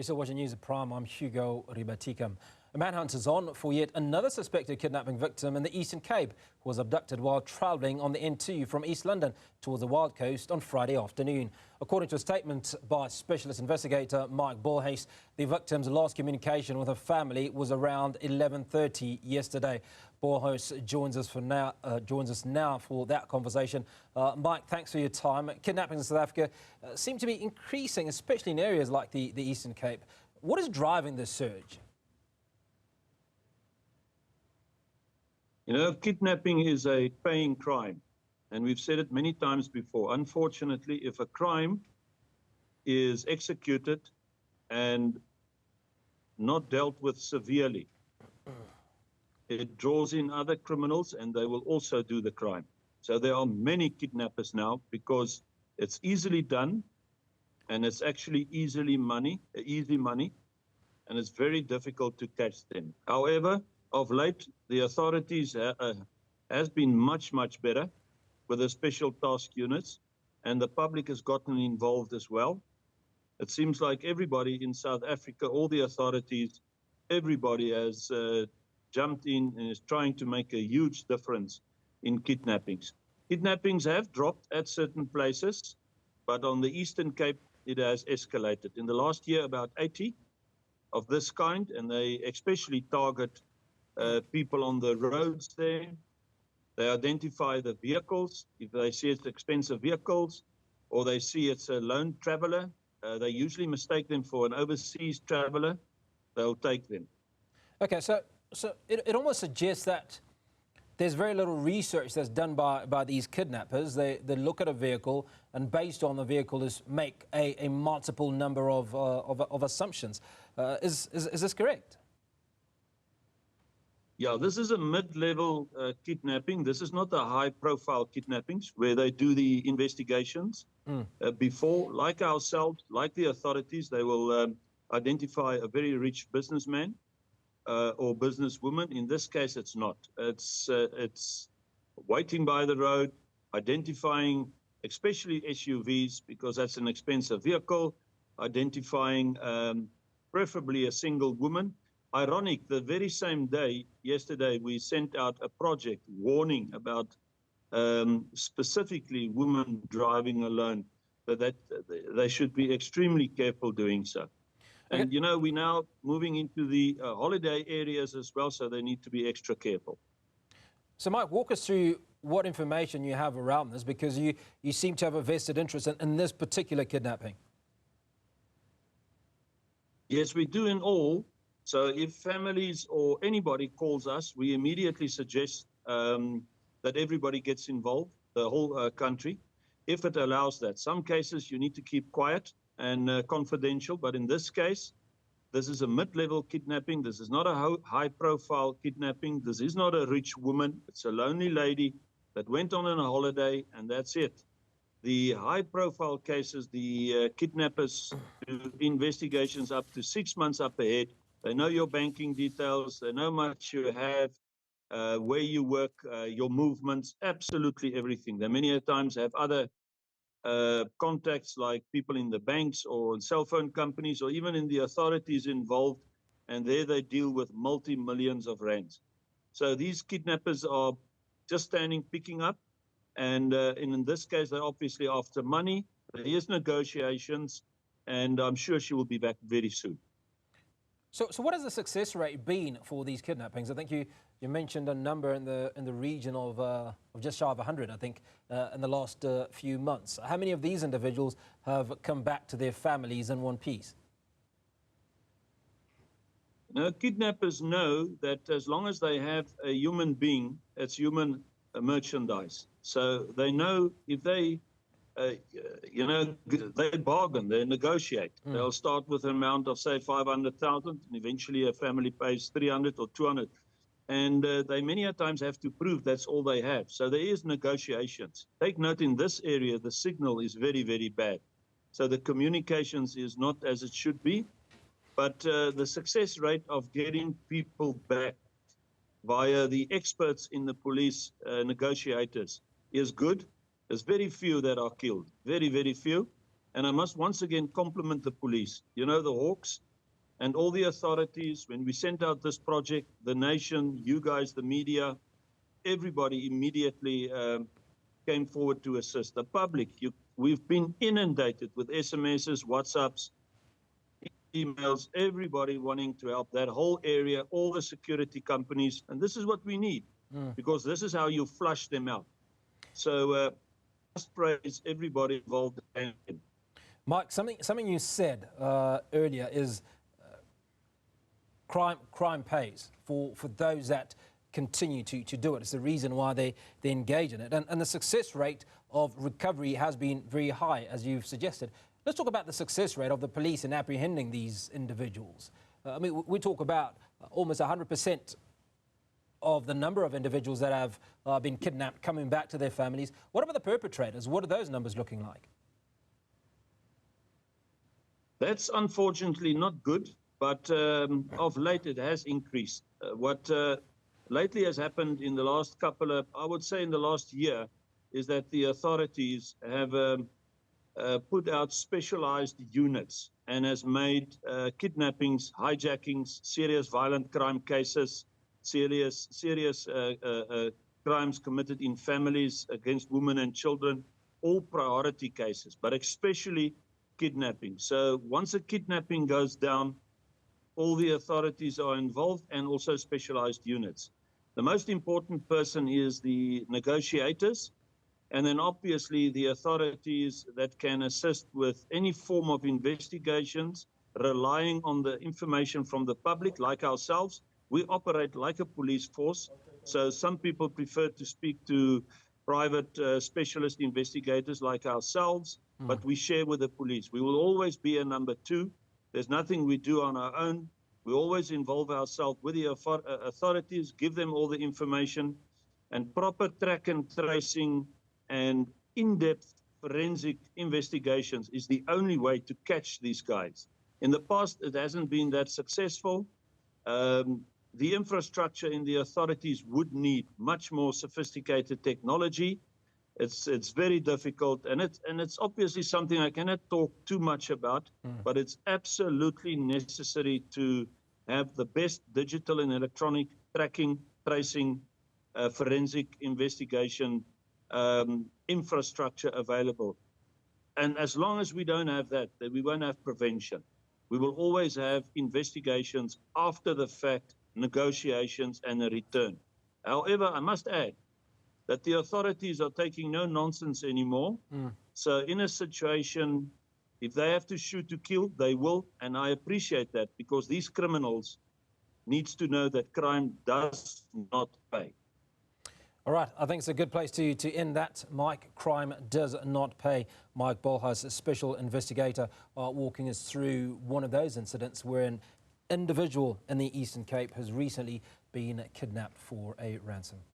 You're still watching News at Prime. I'm Hugo Ribatikam. A manhunt is on for yet another suspected kidnapping victim in the Eastern Cape who was abducted while travelling on the N2 from East London towards the Wild Coast on Friday afternoon. According to a statement by specialist investigator Mike Bolhuis, the victim's last communication with her family was around 11:30 yesterday. Bolhuis joins us now for that conversation. Mike, thanks for your time. Kidnappings in South Africa seem to be increasing, especially in areas like the Eastern Cape. What is driving this surge? You know, kidnapping is a paying crime, and we've said it many times before. Unfortunately, if a crime is executed and not dealt with severely, it draws in other criminals and they will also do the crime. So there are many kidnappers now because it's easily done and it's actually easy money, and it's very difficult to catch them. However, of late, the authorities has been much better with the special task units, and the public has gotten involved as well. It seems like everybody in South Africa, all the authorities, everybody has jumped in and is trying to make a huge difference in kidnappings. Kidnappings have dropped at certain places, but on the Eastern Cape, it has escalated. In the last year, about 80 of this kind, and they especially target people on the roads there. They identify the vehicles. If they see it's expensive vehicles or they see it's a lone traveler, they usually mistake them for an overseas traveler. They'll take them. Okay, so it almost suggests that there's very little research that's done by these kidnappers. They look at a vehicle and based on the vehicle make a multiple number of assumptions. Is this correct? Yeah, this is a mid-level kidnapping. This is not a high-profile kidnappings where they do the investigations. Before, like ourselves, like the authorities, they will identify a very rich businessman or businesswoman. In this case, it's not. It's waiting by the road, identifying especially SUVs because that's an expensive vehicle, identifying preferably a single woman. Ironic, the very same day, yesterday, we sent out a project warning about specifically women driving alone, that they should be extremely careful doing so. And, you know, we're now moving into the holiday areas as well, so they need to be extra careful. So, Mike, walk us through what information you have around this, because you seem to have a vested interest in this particular kidnapping. Yes, we do in all. So if families or anybody calls us, we immediately suggest that everybody gets involved, the whole country, if it allows that. Some cases you need to keep quiet and confidential, but in this case, this is a mid-level kidnapping. This is not a high-profile kidnapping. This is not a rich woman. It's a lonely lady that went on a holiday, and that's it. The high-profile cases, the kidnappers do investigations up to 6 months up ahead. They know your banking details, they know how much you have, where you work, your movements, absolutely everything. They many times have other contacts like people in the banks or cell phone companies or even in the authorities involved, and there they deal with multi-millions of rands. So these kidnappers are just standing, picking up, and in this case, they're obviously after money. There is negotiations, and I'm sure she will be back very soon. So what has the success rate been for these kidnappings? I think you mentioned a number in the region of just shy of 100, I think, in the last few months. How many of these individuals have come back to their families in one piece? Now, kidnappers know that as long as they have a human being, it's human merchandise. So they know if they you know, they bargain, they negotiate. They'll start with an amount of, say, 500,000, and eventually a family pays 300 or 200. And they many a times have to prove that's all they have. So there is negotiations. Take note, in this area, the signal is very bad. So the communications is not as it should be. But the success rate of getting people back via the experts in the police negotiators is good. There's very few that are killed, very few. And I must once again compliment the police. You know, the Hawks, And all the authorities, when we sent out this project, the nation, you guys, the media, everybody immediately came forward to assist. The public, we've been inundated with SMSs, WhatsApps, emails, everybody wanting to help that whole area, all the security companies. And this is what we need, because this is how you flush them out. So just praise everybody involved. Mike, something you said earlier is crime pays for those that continue to do it. It's the reason why they engage in it. And the success rate of recovery has been very high, as you've suggested. Let's talk about the success rate of the police in apprehending these individuals. I mean, we talk about almost 100% of the number of individuals that have been kidnapped coming back to their families. What about the perpetrators? What are those numbers looking like? That's unfortunately not good, but of late it has increased. What lately has happened in the last I would say in the last year, is that the authorities have put out specialized units and has made kidnappings, hijackings, serious violent crime cases, serious crimes committed in families against women and children, all priority cases, but especially kidnapping. So once a kidnapping goes down, all the authorities are involved, and also specialized units. The most important person is the negotiators, and then obviously the authorities that can assist with any form of investigations, relying on the information from the public, like ourselves. We operate like a police force. So some people prefer to speak to private specialist investigators like ourselves, but we share with the police. We will always be a number two. There's nothing we do on our own. We always involve ourselves with the authorities, give them all the information, and proper track and tracing and in-depth forensic investigations is the only way to catch these guys. In the past, it hasn't been that successful. The infrastructure in the authorities would need much more sophisticated technology. It's very difficult, and it's obviously something I cannot talk too much about, but it's absolutely necessary to have the best digital and electronic tracking, tracing, forensic investigation infrastructure available. And as long as we don't have that, then we won't have prevention. We will always have investigations after the fact, negotiations, and a return. However, I must add that the authorities are taking no nonsense anymore. So in a situation, if they have to shoot to kill, they will. And I appreciate that, because these criminals needs to know that crime does not pay. All right, I think it's a good place to end that, Mike. Crime does not pay. Mike Bolhuis, a special investigator, walking us through one of those incidents where an individual in the Eastern Cape has recently been kidnapped for a ransom.